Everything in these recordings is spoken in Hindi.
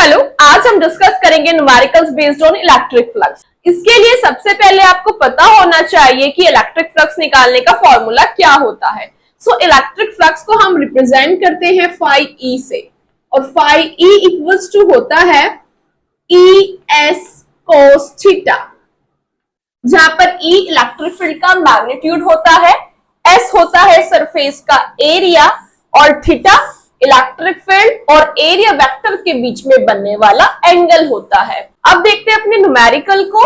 हेलो, आज हम डिस्कस करेंगे numericals based on electric flux. इसके लिए सबसे पहले आपको पता होना चाहिए कि इलेक्ट्रिक फ्लक्स निकालने का फॉर्मूला क्या होता है। इलेक्ट्रिक फ्लक्स को हम रिप्रेजेंट करते हैं फाई ई से, और फाई ई इक्वल्स टू होता है ई एस कोस थीटा, जहां पर ई इलेक्ट्रिक फील्ड का मैग्नीट्यूड होता है, एस होता है सरफेस का एरिया, और थीटा इलेक्ट्रिक फील्ड और एरिया वेक्टर के बीच में बनने वाला एंगल होता है। अब देखते हैं अपने न्यूमेरिकल को।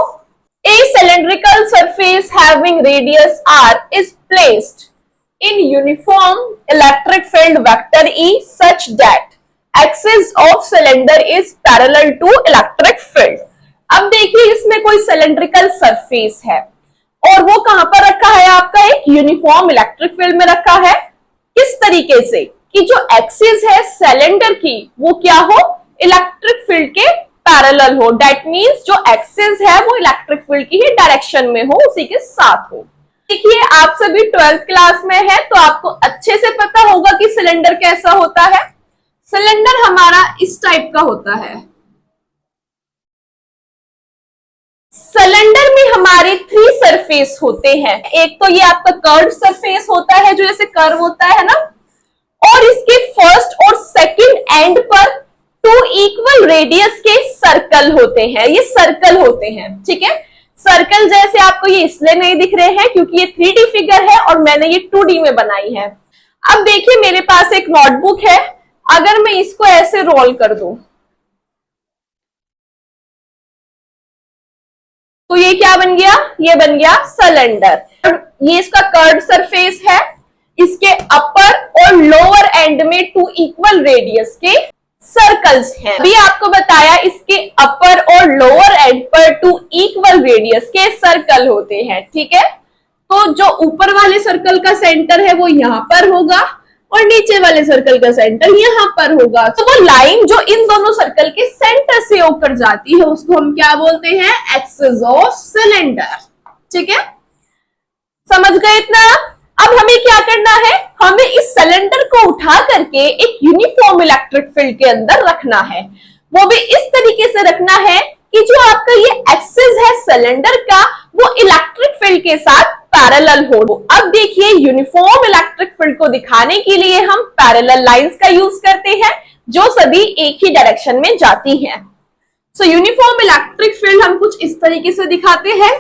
A cylindrical surface having radius R is placed in uniform electric field vector E such that axis of cylinder is parallel to electric field. अब देखिए, इसमें कोई सिलेंड्रिकल सरफेस है और वो कहां पर रखा है, आपका एक यूनिफॉर्म इलेक्ट्रिक फील्ड में रखा है। किस तरीके से कि जो एक्सिस है सिलेंडर की वो क्या हो, इलेक्ट्रिक फील्ड के पैरेलल हो। दैट मींस जो एक्सिस है वो इलेक्ट्रिक फील्ड की ही डायरेक्शन में हो, उसी के साथ हो। देखिए, आप सभी 12th क्लास में है तो आपको अच्छे से पता होगा कि सिलेंडर कैसा होता है। सिलेंडर हमारा इस टाइप का होता है। सिलेंडर में हमारे 3 सरफेस होते हैं। एक तो ये आपका कर्व सरफेस होता है, जो जैसे कर्व होता है ना, और इसके फर्स्ट और सेकंड एंड पर 2 इक्वल रेडियस के सर्कल होते हैं। ये सर्कल होते हैं, ठीक है। सर्कल जैसे आपको ये इसलिए नहीं दिख रहे हैं क्योंकि ये 3D फिगर है और मैंने ये 2D में बनाई है। अब देखिए, मेरे पास एक नोटबुक है, अगर मैं इसको ऐसे रोल कर दूं तो ये क्या बन गया, ये बन गया सिलेंडर। ये इसका कर्व सरफेस है, इसके अपर और लोअर एंड में 2 इक्वल रेडियस के सर्कल्स हैं। अभी आपको बताया इसके अपर और लोअर एंड पर 2 इक्वल रेडियस के सर्कल होते हैं, ठीक है। तो जो ऊपर वाले सर्कल का सेंटर है वो यहां पर होगा और नीचे वाले सर्कल का सेंटर यहां पर होगा। तो वो लाइन जो इन दोनों सर्कल के सेंटर से होकर जाती है उसको हम क्या बोलते हैं, एक्सिस ऑफ सिलेंडर, ठीक है। समझ गए इतना? अब हमें क्या करना है, हमें इस सिलेंडर को उठा करके एक यूनिफॉर्म इलेक्ट्रिक फील्ड के अंदर रखना है। वो भी इस तरीके से रखना है कि जो आपका ये एक्सिस है सिलेंडर का वो इलेक्ट्रिक फील्ड के साथ पैरेलल हो। अब देखिए, यूनिफॉर्म इलेक्ट्रिक फील्ड को दिखाने के लिए हम पैरेलल लाइंस का यूज करते हैं जो सभी एक ही डायरेक्शन में जाती हैं। यूनिफॉर्म इलेक्ट्रिक फील्ड हम कुछ इस तरीके से दिखाते हैं।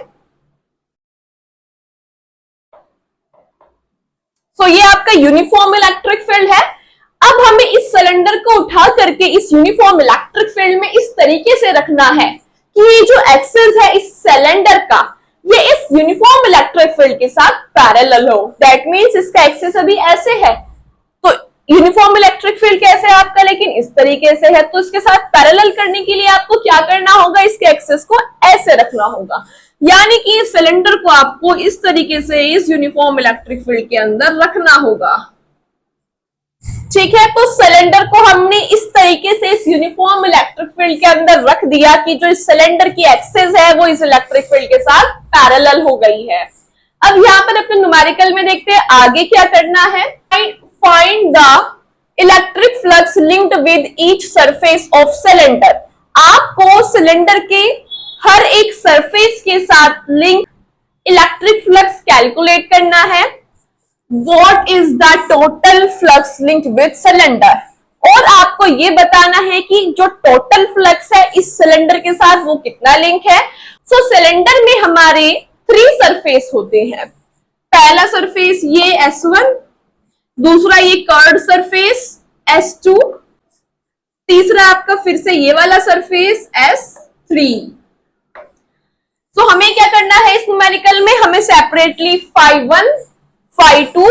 ये आपका यूनिफॉर्म इलेक्ट्रिक फील्ड है। अब हमें इस सिलेंडर को उठा करके इस यूनिफॉर्म इलेक्ट्रिक फील्ड में इस तरीके से रखना है कि ये जो एक्सिस है इस सिलेंडर का, ये इस यूनिफॉर्म इलेक्ट्रिक फील्ड के साथ पैरेलल हो। दैट मींस इसका एक्सिस अभी ऐसे है, तो यूनिफॉर्म इलेक्ट्रिक फील्ड कैसे है आपका, लेकिन इस तरीके से है। तो इसके साथ पैरेलल करने के लिए आपको क्या करना होगा, इसके एक्सिस को ऐसे रखना होगा, यानी कि इस सिलेंडर को आपको इस तरीके से इस यूनिफॉर्म इलेक्ट्रिक फील्ड के अंदर रखना होगा, ठीक है। तो सिलेंडर को हमने इस तरीके से इस यूनिफॉर्म इलेक्ट्रिक फील्ड के अंदर रख दिया कि जो इस सिलेंडर की एक्सिस है वो इस इलेक्ट्रिक फील्ड के साथ पैरेलल हो गई है। अब यहाँ पर अपने न्यूमेरिकल में देखते हैं आगे क्या करना है। Find the electric flux linked with each surface of cylinder. आपको सिलेंडर के हर एक सरफेस के साथ लिंक इलेक्ट्रिक फ्लक्स कैलकुलेट करना है। What is the total flux linked with cylinder? और आपको ये बताना है कि जो टोटल फ्लक्स है इस सिलेंडर के साथ वो कितना लिंक है। सिलेंडर में हमारे 3 सरफेस होते हैं। पहला सरफेस ये S1, दूसरा ये कर्व्ड सरफेस S2, तीसरा आपका फिर से ये वाला सरफेस S3। हमें क्या करना है इस न्यूमेरिकल में, हमें सेपरेटली phi1, phi2,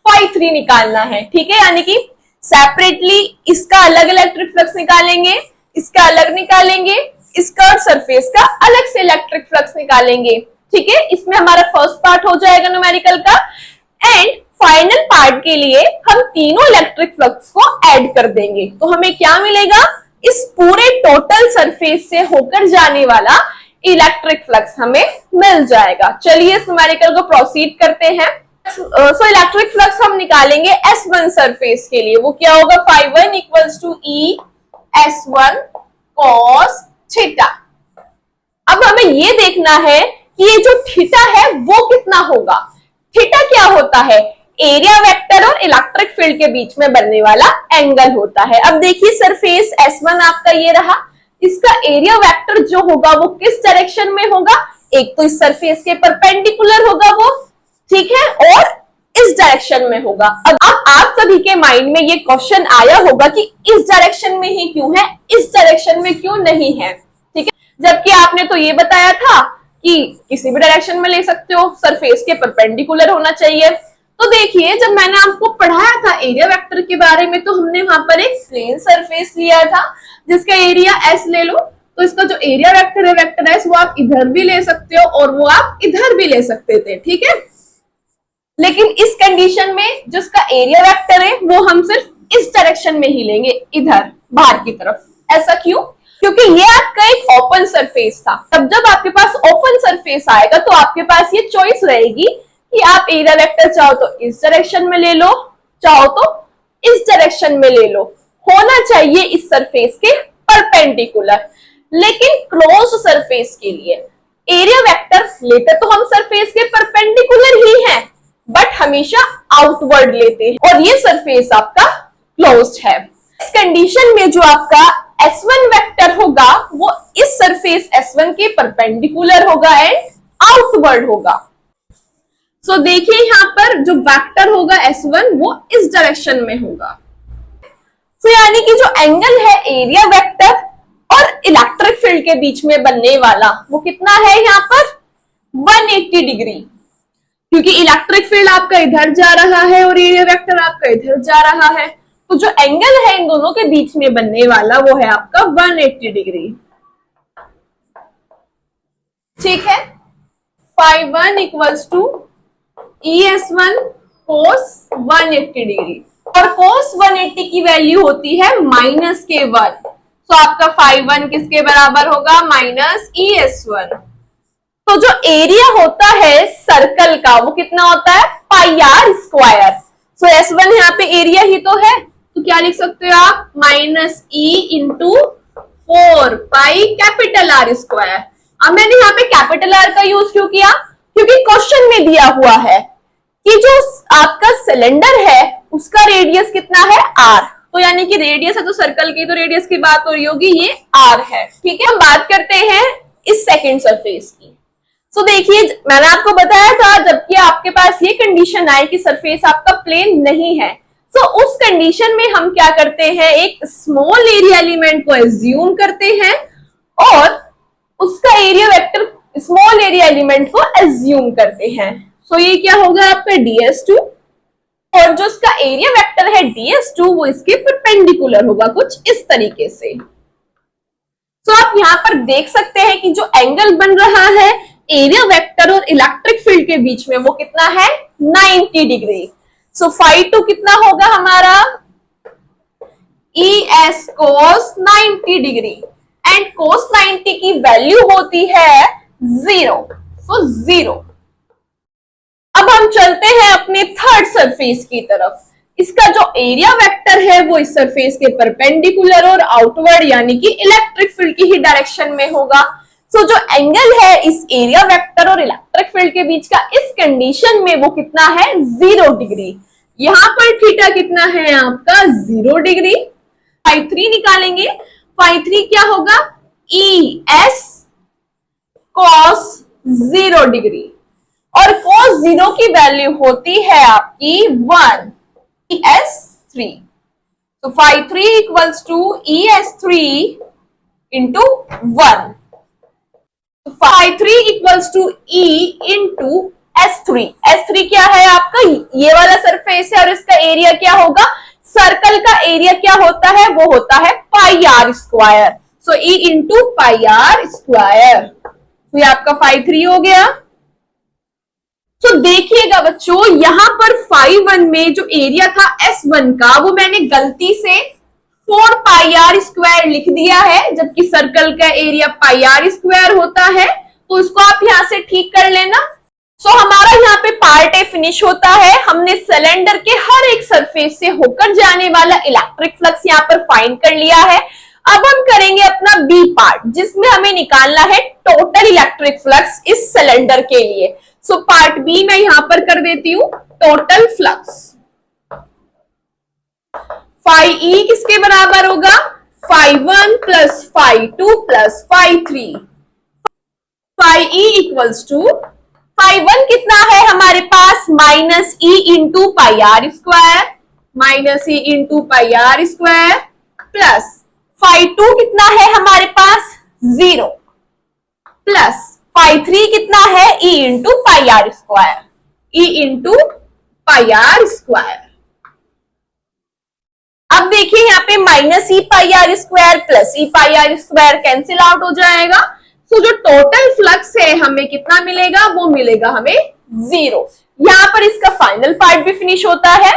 phi3 निकालना है, ठीक है। यानी कि सेपरेटली इसका अलग इलेक्ट्रिक फ्लक्स निकालेंगे, इसका अलग निकालेंगे, इस कर्व सरफेस का अलग से इलेक्ट्रिक फ्लक्स निकालेंगे, ठीक है। इसमें हमारा फर्स्ट पार्ट हो जाएगा न्यूमेरिकल का। एंड फाइनल पार्ट के लिए हम तीनों इलेक्ट्रिक फ्लक्स को ऐड कर देंगे, तो हमें क्या मिलेगा, इस पूरे टोटल सरफेस से होकर जाने वाला इलेक्ट्रिक फ्लक्स हमें मिल जाएगा। चलिए इस न्यूमेरिकल को प्रोसीड करते हैं। इलेक्ट्रिक फ्लक्स हम निकालेंगे S1 सरफेस के लिए, वो क्या होगा, phi1 equals to E S1 cos theta. अब हमें ये देखना है कि ये जो थीटा है वो कितना होगा। थीटा क्या होता है, एरिया वेक्टर और इलेक्ट्रिक फील्ड के बीच में बनने वाला एंगल होता है। अब देखिए सरफेस S1 आपका ये रहा, इसका एरिया वेक्टर जो होगा वो किस डायरेक्शन में होगा, एक तो इस सरफेस के परपेंडिकुलर होगा वो, ठीक है, और इस डायरेक्शन में होगा। अब आप सभी के माइंड में ये क्वेश्चन आया होगा कि इस डायरेक्शन में ही क्यों है, इस डायरेक्शन में क्यों नहीं है, ठीक है, जबकि आपने तो ये बताया था कि किसी भी डायरेक्शन में ले सकते हो, सरफेस के परपेंडिकुलर होना चाहिए। तो देखिए जब मैंने आपको पढ़ाया था एरिया वेक्टर के बारे में तो हमने वहां पर एक प्लेन सरफेस लिया था जिसका एरिया S ले लो, तो इसका जो एरिया वेक्टर है वेक्टर S वो आप इधर भी ले सकते हो और वो आप इधर भी ले सकते थे, ठीक है। लेकिन इस कंडीशन में जिसका एरिया वेक्टर है वो हम सिर्फ इस डायरेक्शन में ही लेंगे, इधर बाहर की तरफ। ऐसा क्यों, क्योंकि ये आपका एक ओपन सरफेस था। तब जब आपके पास ओपन सरफेस आएगा तो आपके पास ये चॉइस रहेगी कि आप एरिया वेक्टर चाहो तो इस डायरेक्शन में ले लो, चाहो तो इस डायरेक्शन में ले लो, होना चाहिए इस सरफेस के परपेंडिकुलर। लेकिन क्लोज सरफेस के लिए एरिया वेक्टर लेते तो हम सरफेस के परपेंडिकुलर ही हैं, बट हमेशा आउटवर्ड लेते हैं और ये सरफेस आपका क्लोज्ड है। इस कंडीशन में जो आपका S1 वेक्टर होगा वो इस सरफेस S1 के परपेंडिकुलर होगा एंड आउटवर्ड होगा। सो देखिए यहां पर जो वेक्टर होगा S1 वो इस डायरेक्शन में होगा। तो यानी कि जो एंगल है एरिया वेक्टर और इलेक्ट्रिक फील्ड के बीच में बनने वाला वो कितना है यहाँ पर 180 डिग्री, क्योंकि इलेक्ट्रिक फील्ड आपका इधर जा रहा है और एरिया वेक्टर आपका इधर जा रहा है, तो जो एंगल है इन दोनों के बीच में बनने वाला वो है आपका 180 डिग्री, ठीक है। φ1 equals to ES1 cos 180 degree और cos 180 की वैल्यू होती है -k1, तो आपका φ1 किसके बराबर होगा -ES1। तो जो एरिया होता है सर्कल का वो कितना होता है πr²। सो S1 यहाँ पे एरिया ही तो है, तो क्या लिख सकते हो आप -e इंटू 4πR²। अब मैंने यहाँ पे कैपिटल R का यूज क्यों किया, क्योंकि क्वेश्चन में दिया हुआ है कि जो आपका सिलेंडर है उसका रेडियस कितना है R, तो यानी कि रेडियस है तो सर्कल की तो रेडियस की बात हो रही होगी, ये R है, ठीक है। हम बात करते हैं इस सेकंड सरफेस की। तो देखिए मैंने आपको बताया था जबकि आपके पास ये कंडीशन आए कि सरफेस आपका प्लेन नहीं है, तो उस कंडीशन में हम क्या करते हैं, एक स्मॉल एरिया एलिमेंट को एज्यूम करते हैं और उसका area vector small area element को एज्यूम करते हैं। सो ये क्या होगा आपका DS2 और जो इसका एरिया वेक्टर है DS2 वो इसके परपेंडिकुलर होगा कुछ इस तरीके से। तो आप यहाँ पर देख सकते हैं कि जो एंगल बन रहा है एरिया वेक्टर और इलेक्ट्रिक फील्ड के बीच में वो कितना है 90 डिग्री। सो φ2 कितना होगा हमारा ES cos 90 degree and cos 90 की वैल्यू होती है 0, सो 0। अब हम चलते हैं अपने थर्ड सरफेस की तरफ। इसका जो एरिया वेक्टर है वो इस सरफेस के परपेंडिकुलर और आउटवर्ड यानी कि इलेक्ट्रिक फील्ड की ही डायरेक्शन में होगा। सो जो एंगल है इस एरिया वेक्टर और इलेक्ट्रिक फील्ड के बीच का इस कंडीशन में वो कितना है 0 डिग्री। यहां पर थीटा कितना है आपका 0 डिग्री। φ3 निकालेंगे, φ3 क्या होगा ES cos 0 डिग्री और cos 0 की वैल्यू होती है आपकी 1 ES3। तो φ3 equals to ES3 into 1। φ3 equals to E into S3। S3 क्या है आपका ये वाला सरफेस है और इसका एरिया क्या होगा, सर्कल का एरिया क्या होता है वो होता है πr²। सो E इंटू πr²। तो ये आपका φ3 हो गया। तो देखिएगा बच्चों यहां पर φ1 में जो एरिया था S1 का वो मैंने गलती से 4πr² लिख दिया है, जबकि सर्कल का एरिया πr² होता है, तो इसको आप यहां से ठीक कर लेना। सो हमारा यहाँ पे पार्ट ए फिनिश होता है। हमने सिलेंडर के हर एक सरफेस से होकर जाने वाला इलेक्ट्रिक फ्लक्स यहाँ पर फाइंड कर लिया है। अब हम करेंगे अपना बी पार्ट जिसमें हमें निकालना है टोटल इलेक्ट्रिक फ्लक्स इस सिलेंडर के लिए। सो पार्ट बी मैं यहां पर कर देती हूं, टोटल फ्लक्स फाई ई किसके बराबर होगा, phi 1 plus phi 2 plus phi 3। Phi E equals to phi 1 कितना है हमारे पास, minus E into pi are square, minus E into pi are square, plus phi 2 कितना है हमारे पास 0, प्लस फाई 3 कितना है E into pi are square, E into pi are square. अब देखिए यहाँ पे minus E pi are square plus E pi are square cancel out हो जाएगा। सो जो टोटल फ्लक्स है हमें कितना मिलेगा, वो मिलेगा हमें 0। यहां पर इसका फाइनल पार्ट भी फिनिश होता है।